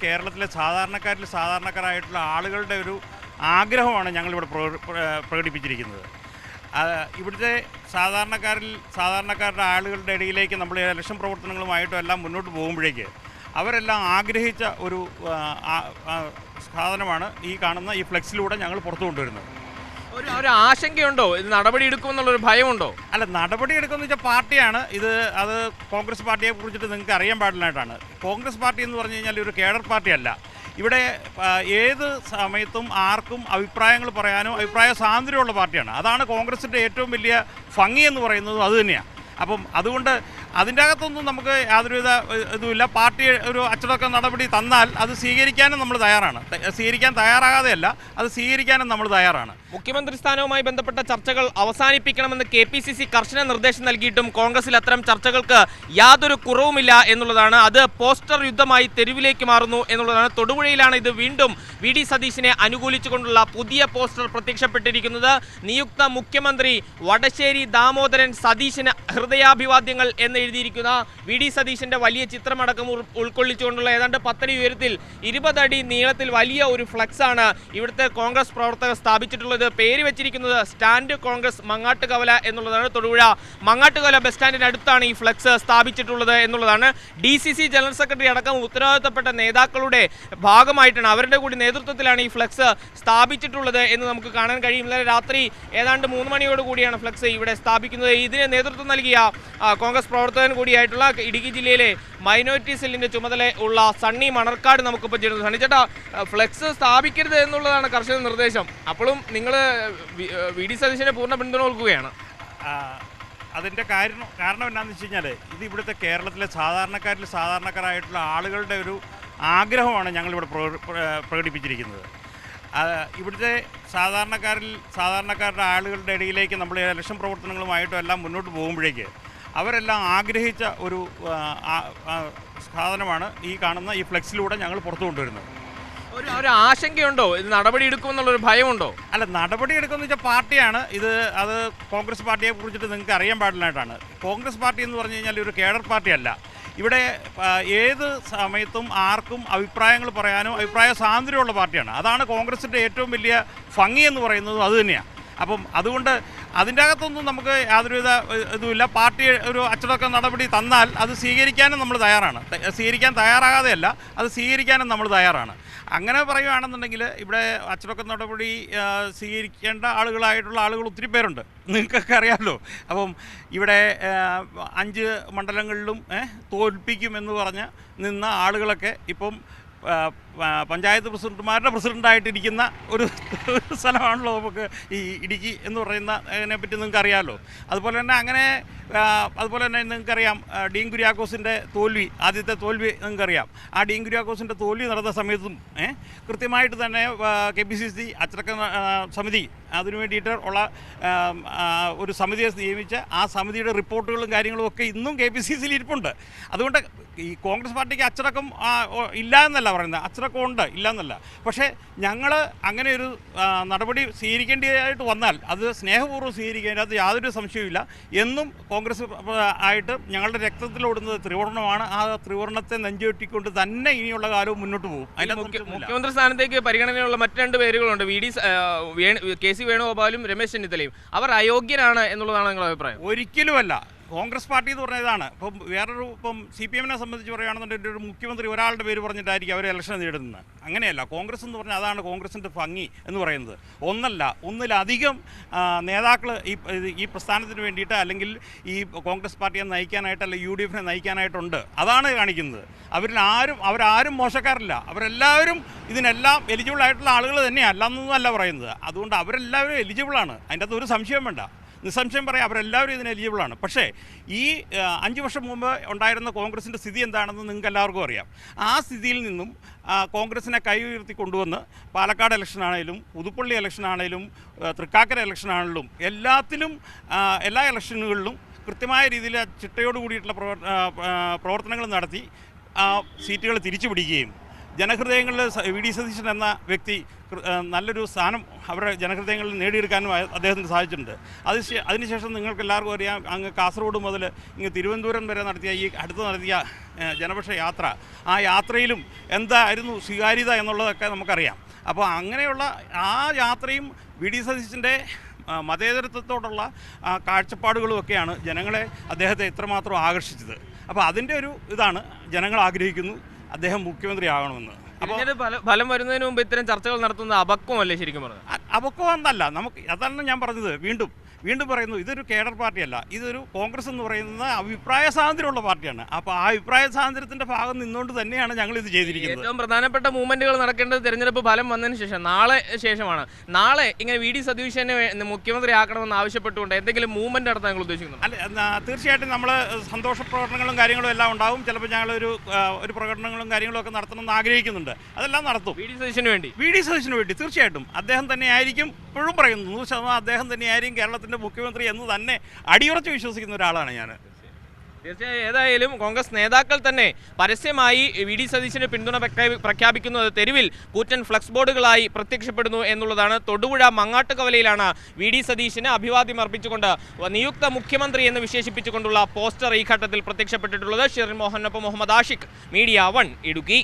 കേരളത്തിലെ സാധാരണക്കാരായിട്ടുള്ള ആളുകളുടെ ഒരു ആഗ്രഹമാണ് ഞങ്ങളിവിടെ പ്രകടിപ്പിച്ചിരിക്കുന്നത്. ഇവിടുത്തെ സാധാരണക്കാരുടെ ആളുകളുടെ ഇടയിലേക്ക് നമ്മൾ ഇലക്ഷൻ പ്രവർത്തനങ്ങളുമായിട്ടും എല്ലാം മുന്നോട്ട് പോകുമ്പോഴേക്ക് അവരെല്ലാം ആഗ്രഹിച്ച ഒരു സാധനമാണ് ഈ കാണുന്ന ഈ ഫ്ലെക്സിലൂടെ ഞങ്ങൾ പുറത്തു കൊണ്ടുവരുന്നത്. ഒരു ആശങ്കയുണ്ടോ? ഇത് നടപടി എടുക്കുമെന്നുള്ളൊരു ഭയമുണ്ടോ? അല്ല, നടപടി എടുക്കുമെന്ന് വെച്ചാൽ പാർട്ടിയാണ് അത് കോൺഗ്രസ് പാർട്ടിയെ കുറിച്ചിട്ട് നിങ്ങൾക്ക് അറിയാൻ പാടില്ലായിട്ടാണ്. കോൺഗ്രസ് പാർട്ടി എന്ന് പറഞ്ഞു കഴിഞ്ഞാൽ ഒരു കേഡർ പാർട്ടിയല്ല. ഇവിടെ ഏത് സമയത്തും ആർക്കും അഭിപ്രായങ്ങൾ പറയാനും അഭിപ്രായ സ്വാതന്ത്ര്യമുള്ള പാർട്ടിയാണ്. അതാണ് കോൺഗ്രസിൻ്റെ ഏറ്റവും വലിയ ഭംഗി എന്ന് പറയുന്നത് അതുതന്നെയാണ്. അപ്പം അതുകൊണ്ട് അതിൻ്റെ അകത്തൊന്നും നമുക്ക് യാതൊരുവിധ ഇതുമില്ല. പാർട്ടി ഒരു അച്ചടക്ക നടപടി തന്നാൽ അത് സ്വീകരിക്കാനും നമ്മൾ തയ്യാറാണ്. സ്വീകരിക്കാൻ തയ്യാറാകാതെയല്ല, അത് സ്വീകരിക്കാനും നമ്മൾ തയ്യാറാണ്. മുഖ്യമന്ത്രി സ്ഥാനവുമായി ബന്ധപ്പെട്ട ചർച്ചകൾ അവസാനിപ്പിക്കണമെന്ന് KPCC കർശന നിർദ്ദേശം നൽകിയിട്ടും കോൺഗ്രസിൽ അത്തരം ചർച്ചകൾക്ക് യാതൊരു കുറവുമില്ല എന്നുള്ളതാണ്. അത് പോസ്റ്റർ യുദ്ധമായി തെരുവിലേക്ക് മാറുന്നു എന്നുള്ളതാണ്. തൊടുപുഴയിലാണ് ഇത് വീണ്ടും VD സതീശിനെ അനുകൂലിച്ചുകൊണ്ടുള്ള പുതിയ പോസ്റ്റർ പ്രത്യക്ഷപ്പെട്ടിരിക്കുന്നത്. നിയുക്ത മുഖ്യമന്ത്രി വടശ്ശേരി ദാമോദരൻ സതീശന് ഹൃദയാഭിവാദ്യങ്ങൾ എന്ന് എഴുതിയിരിക്കുന്ന VD സതീശന്റെ വലിയ ചിത്രമടക്കം ഉൾക്കൊള്ളിച്ചുകൊണ്ടുള്ള ഏതാണ്ട് 10 അടി ഉയരത്തിൽ 20 അടി നീളത്തിൽ വലിയ ഒരു ഫ്ലക്സ് ആണ് ഇവിടുത്തെ കോൺഗ്രസ് പ്രവർത്തകർ സ്ഥാപിച്ചിട്ടുള്ളത്. പേര് വെച്ചിരിക്കുന്നത് സ്റ്റാൻഡ് കോൺഗ്രസ് മങ്ങാട്ടുകവല എന്നുള്ളതാണ്. തൊടുപുഴ മങ്ങാട്ടുകവല ബസ് സ്റ്റാൻഡിന് അടുത്താണ് ഈ ഫ്ലക്സ് സ്ഥാപിച്ചിട്ടുള്ളത് എന്നുള്ളതാണ്. DCC ജനറൽ സെക്രട്ടറി അടക്കം ഉത്തരവാദിത്തപ്പെട്ട നേതാക്കളുടെ ഭാഗമായിട്ടാണ്, അവരുടെ കൂടി നേതൃത്വത്തിലാണ് ഈ ഫ്ലക്സ് സ്ഥാപിച്ചിട്ടുള്ളത് എന്ന് നമുക്ക് കാണാൻ കഴിയും. ഇന്നലെ രാത്രി ഏതാണ്ട് 3 മണിയോട് കൂടിയാണ് ഫ്ലക്സ് ഇവിടെ സ്ഥാപിക്കുന്നത്. ഇതിന് നേതൃത്വം നൽകിയ കോൺഗ്രസ് പ്രവർത്തകൻ കൂടിയായിട്ടുള്ള ഇടുക്കി ജില്ലയിലെ മൈനോറിറ്റി സെല്ലിന്റെ ചുമതല ഉള്ള സണ്ണി മണർക്കാട് നമുക്കിപ്പോൾ ചേരുന്നു. സണ്ണി ചേട്ടാ, ഫ്ലെക്സ് സ്ഥാപിക്കരുത് എന്നുള്ളതാണ് കർശന നിർദ്ദേശം. അപ്പോഴും നിങ്ങൾ VD സതീശനെ പൂർണ്ണ പിന്തുണ നൽകുകയാണ്. അതിൻ്റെ കാരണം എന്താണെന്ന് വെച്ച് കഴിഞ്ഞാൽ ഇത് ഇവിടുത്തെ കേരളത്തിലെ സാധാരണക്കാരായിട്ടുള്ള ആളുകളുടെ ഒരു ആഗ്രഹമാണ് ഞങ്ങളിവിടെ പ്രകടിപ്പിച്ചിരിക്കുന്നത്. ഇവിടുത്തെ സാധാരണക്കാരുടെ ആളുകളുടെ ഇടയിലേക്ക് നമ്മൾ ഇലക്ഷൻ പ്രവർത്തനങ്ങളുമായിട്ടും എല്ലാം മുന്നോട്ട് പോകുമ്പോഴേക്ക് അവരെല്ലാം ആഗ്രഹിച്ച ഒരു സാധനമാണ് ഈ കാണുന്ന ഈ ഫ്ലെക്സിലൂടെ ഞങ്ങൾ പുറത്തു കൊണ്ടുവരുന്നത്. ഒരു ആശങ്കയുണ്ടോ? ഇത് നടപടി എടുക്കുമെന്നുള്ളൊരു ഭയമുണ്ടോ? അല്ല, നടപടി എടുക്കുമെന്ന് വെച്ചാൽ പാർട്ടിയാണ് അത് കോൺഗ്രസ് പാർട്ടിയെ കുറിച്ചിട്ട് നിങ്ങൾക്ക് അറിയാൻ പാടില്ലായിട്ടാണ്. കോൺഗ്രസ് പാർട്ടി എന്ന് പറഞ്ഞു കഴിഞ്ഞാൽ ഒരു കേഡർ പാർട്ടിയല്ല. ഇവിടെ ഏത് സമയത്തും ആർക്കും അഭിപ്രായങ്ങൾ പറയാനും അഭിപ്രായ സ്വാതന്ത്ര്യമുള്ള പാർട്ടിയാണ്. അതാണ് കോൺഗ്രസിൻ്റെ ഏറ്റവും വലിയ ഭംഗി എന്ന് പറയുന്നത് അതുതന്നെയാണ്. അപ്പം അതുകൊണ്ട് അതിൻ്റെ അകത്തൊന്നും നമുക്ക് യാതൊരുവിധ ഇതുമില്ല. പാർട്ടി ഒരു അച്ചടക്ക നടപടി തന്നാൽ അത് സ്വീകരിക്കാനും നമ്മൾ തയ്യാറാണ്. സ്വീകരിക്കാൻ തയ്യാറാകാതെയല്ല, അത് സ്വീകരിക്കാനും നമ്മൾ തയ്യാറാണ്. അങ്ങനെ പറയുകയാണെന്നുണ്ടെങ്കിൽ ഇവിടെ അച്ചടക്ക നടപടി സ്വീകരിക്കേണ്ട ആളുകൾ ഒത്തിരി പേരുണ്ട്, നിങ്ങൾക്കൊക്കെ അറിയാമല്ലോ. അപ്പം ഇവിടെ 5 മണ്ഡലങ്ങളിലും തോൽപ്പിക്കുമെന്ന് പറഞ്ഞ് നിന്ന ആളുകളൊക്കെ ഇപ്പം പഞ്ചായത്ത് പ്രസിഡൻ്റായിട്ടിരിക്കുന്ന ഒരു സ്ഥലമാണല്ലോ നമുക്ക് ഈ ഇടുക്കി എന്ന് പറയുന്ന അതിനെപ്പറ്റി നിങ്ങൾക്ക് അറിയാമല്ലോ. അതുപോലെ തന്നെ നിങ്ങൾക്കറിയാം ഡീൻ കുര്യാക്കോസിൻ്റെ ആദ്യത്തെ തോൽവി നിങ്ങൾക്കറിയാം. ആ ഡീൻ കുര്യാക്കോസിൻ്റെ തോൽവി നടന്ന സമയത്തും കൃത്യമായിട്ട് തന്നെ KPCC അച്ചടക്ക സമിതി അതിനു വേണ്ടിയിട്ട് ഉള്ള ഒരു സമിതിയെ നിയമിച്ച് ആ സമിതിയുടെ റിപ്പോർട്ടുകളും കാര്യങ്ങളും ഒക്കെ ഇന്നും KPCCയിൽ ഇരിപ്പുണ്ട്. അതുകൊണ്ട് ഈ കോൺഗ്രസ് പാർട്ടിക്ക് അച്ചടക്കം ഇല്ല എന്നല്ല പറയുന്നത്, അച്ചടക്കമുണ്ട്, ഇല്ല എന്നല്ല. പക്ഷേ ഞങ്ങൾ അങ്ങനെ ഒരു നടപടി സ്വീകരിക്കേണ്ടതായിട്ട് വന്നാൽ അത് സ്നേഹപൂർവ്വം സ്വീകരിക്കേണ്ട, അത് യാതൊരു സംശയവുമില്ല. എന്നും കോൺഗ്രസ് ആയിട്ട് ഞങ്ങളുടെ രക്തത്തിലോടുന്നത് ത്രിവർണ്ണമാണ്. ആ ത്രിവർണ്ണത്തെ നെഞ്ചുകെട്ടിക്കൊണ്ട് തന്നെ ഇനിയുള്ള കാലവും മുന്നോട്ട് പോകും. മുഖ്യമന്ത്രി സ്ഥാനത്തേക്ക് പരിഗണനയുള്ള മറ്റ് 2 പേരുകളുണ്ട്, KC വേണുഗോപാലും രമേശ് ചെന്നിത്തലയും. അവർ അയോഗ്യരാണ് എന്നുള്ളതാണ് നിങ്ങളുടെ അഭിപ്രായം? ഒരിക്കലുമല്ല. കോൺഗ്രസ് പാർട്ടി എന്ന് പറഞ്ഞ ഇതാണ്. ഇപ്പം CPM-നെ സംബന്ധിച്ച് പറയുകയാണെന്നുണ്ടെങ്കിൽ ഒരു മുഖ്യമന്ത്രി ഒരാളുടെ പേര് പറഞ്ഞിട്ടായിരിക്കും അവർ ഇലക്ഷൻ നേടുന്നത്. അങ്ങനെയല്ല. കോൺഗ്രസ് എന്ന് പറഞ്ഞാൽ അതാണ് കോൺഗ്രസിൻ്റെ ഭംഗി എന്ന് പറയുന്നത്. ഒന്നിലധികം നേതാക്കൾ ഈ പ്രസ്ഥാനത്തിന് വേണ്ടിയിട്ട് അല്ലെങ്കിൽ ഈ കോൺഗ്രസ് പാർട്ടിയെ നയിക്കാനായിട്ട് അല്ലെങ്കിൽ UDF-നെ നയിക്കാനായിട്ടുണ്ട്. അതാണ് കാണിക്കുന്നത്. അവരാരും മോശക്കാരല്ല. അവരെല്ലാവരും ഇതിനെല്ലാം എലിജിബിൾ ആയിട്ടുള്ള ആളുകൾ തന്നെയാണ്, അല്ലാന്നൊന്നും അല്ല പറയുന്നത്. അതുകൊണ്ട് അവരെല്ലാവരും എലിജിബിളാണ്. അതിൻ്റെ അകത്ത് ഒരു സംശയം വേണ്ട, നിസ്സംശയം പറയാം, അവരെല്ലാവരും ഇതിന് എലിജിബിളാണ്. പക്ഷേ ഈ 5 വർഷം മുമ്പ് ഉണ്ടായിരുന്ന കോൺഗ്രസിൻ്റെ സ്ഥിതി എന്താണെന്ന് നിങ്ങൾക്ക് എല്ലാവർക്കും അറിയാം. ആ സ്ഥിതിയിൽ നിന്നും കോൺഗ്രസിനെ കൈ ഉയർത്തി കൊണ്ടുവന്ന് പാലക്കാട് ഇലക്ഷനാണേലും പുതുപ്പള്ളി ഇലക്ഷനാണേലും തൃക്കാക്കര ഇലക്ഷനാണേലും എല്ലാ ഇലക്ഷനുകളിലും കൃത്യമായ രീതിയിൽ ചിട്ടയോട് കൂടിയിട്ടുള്ള പ്രവർത്തനങ്ങൾ നടത്തി സീറ്റുകൾ തിരിച്ചു പിടിക്കുകയും ജനഹൃദയങ്ങളിൽ വി ഡി സതീശൻ എന്ന വ്യക്തി നല്ലൊരു സ്ഥാനം അവരുടെ ജനഹൃദയങ്ങളിൽ നേടിയെടുക്കാനും അദ്ദേഹത്തിന് സാധിച്ചിട്ടുണ്ട്. അതിനുശേഷം നിങ്ങൾക്ക് എല്ലാവർക്കും അറിയാം, അങ്ങ് കാസർഗോഡ് മുതൽ ഇങ്ങ് തിരുവനന്തപുരം വരെ നടത്തിയ നടത്തിയ ജനപക്ഷ യാത്ര, ആ യാത്രയിലും എന്തായിരുന്നു സ്വീകാര്യത എന്നുള്ളതൊക്കെ നമുക്കറിയാം. അപ്പോൾ അങ്ങനെയുള്ള ആ യാത്രയും വി ഡി സതീശൻ്റെ മതേതരത്വത്തോടുള്ള കാഴ്ചപ്പാടുകളുമൊക്കെയാണ് ജനങ്ങളെ അദ്ദേഹത്തെ ഇത്രമാത്രം ആകർഷിച്ചത്. അപ്പോൾ അതിൻ്റെ ഒരു ഇതാണ് ജനങ്ങൾ ആഗ്രഹിക്കുന്നു അദ്ദേഹം മുഖ്യമന്ത്രിയാകണമെന്ന്. അപ്പോൾ ഫലം വരുന്നതിന് മുമ്പ് ഇത്തരം ചർച്ചകൾ നടത്തുന്നത് അപക്വമല്ലേ ശരിക്കും പറഞ്ഞത്? അപക്വം എന്നല്ല, നമുക്ക് അതാണ് ഞാൻ പറഞ്ഞത്. വീണ്ടും പറയുന്നു, ഇതൊരു കേഡർ പാർട്ടിയല്ല, ഇതൊരു കോൺഗ്രസ് എന്ന് പറയുന്ന അഭിപ്രായ സ്വാതന്ത്ര്യമുള്ള പാർട്ടിയാണ്. അപ്പോൾ ആ അഭിപ്രായ സ്വാതന്ത്ര്യത്തിൻ്റെ ഭാഗം നിന്നുകൊണ്ട് തന്നെയാണ് ഞങ്ങൾ ഇത് ചെയ്തിരിക്കുന്നത്. ഏറ്റവും പ്രധാനപ്പെട്ട മൂവ്മെന്റുകൾ നടക്കേണ്ടത് തെരഞ്ഞെടുപ്പ് ഫലം വന്നതിന് ശേഷം ശേഷമാണ്. നാളെ ഇങ്ങനെ വി ഡി സതീശനെ മുഖ്യമന്ത്രി ആക്കണമെന്ന് ആവശ്യപ്പെട്ടുകൊണ്ട് എന്തെങ്കിലും മൂവ്മെന്റ് നടത്താൻ ഞങ്ങൾ ഉദ്ദേശിക്കുന്നു? അല്ല, തീർച്ചയായിട്ടും നമ്മൾ സന്തോഷ പ്രകടനങ്ങളും കാര്യങ്ങളും എല്ലാം ഉണ്ടാവും. ചിലപ്പോൾ ഞങ്ങളൊരു പ്രകടനങ്ങളും കാര്യങ്ങളും ഒക്കെ നടത്തണമെന്ന് ആഗ്രഹിക്കുന്നുണ്ട്. അതെല്ലാം നടത്തും. വി ഡി സതീശന് വേണ്ടി തീർച്ചയായിട്ടും അദ്ദേഹം തന്നെയായിരിക്കും. ഇപ്പോഴും പറയുന്നു 100% അദ്ദേഹം തന്നെയായിരിക്കും കേരളത്തിൻ്റെ മുഖ്യമന്ത്രി എന്ന് തന്നെ അടിയുറച്ച് വിശ്വസിക്കുന്ന ഒരാളാണ് ഞാൻ. തീർച്ചയായും ഏതായാലും കോൺഗ്രസ് നേതാക്കൾ തന്നെ പരസ്യമായി വി ഡി സതീശന് പിന്തുണ പ്രഖ്യാപിക്കുന്നത് തെരുവിൽ കൂറ്റൻ ഫ്ലക്സ് ബോർഡുകളായി പ്രത്യക്ഷപ്പെടുന്നു എന്നുള്ളതാണ്. തൊടുപുഴ മങ്ങാട്ടുകവലയിലാണ് വി ഡി സതീശന് അഭിവാദ്യം അർപ്പിച്ചുകൊണ്ട് നിയുക്ത മുഖ്യമന്ത്രി എന്ന് വിശേഷിപ്പിച്ചുകൊണ്ടുള്ള പോസ്റ്റർ ഈ ഘട്ടത്തിൽ പ്രത്യക്ഷപ്പെട്ടിട്ടുള്ളത്. ഷിറിൻ മോഹനൊപ്പം മുഹമ്മദ് ആഷിഖ്, മീഡിയ 1 ഇടുക്കി.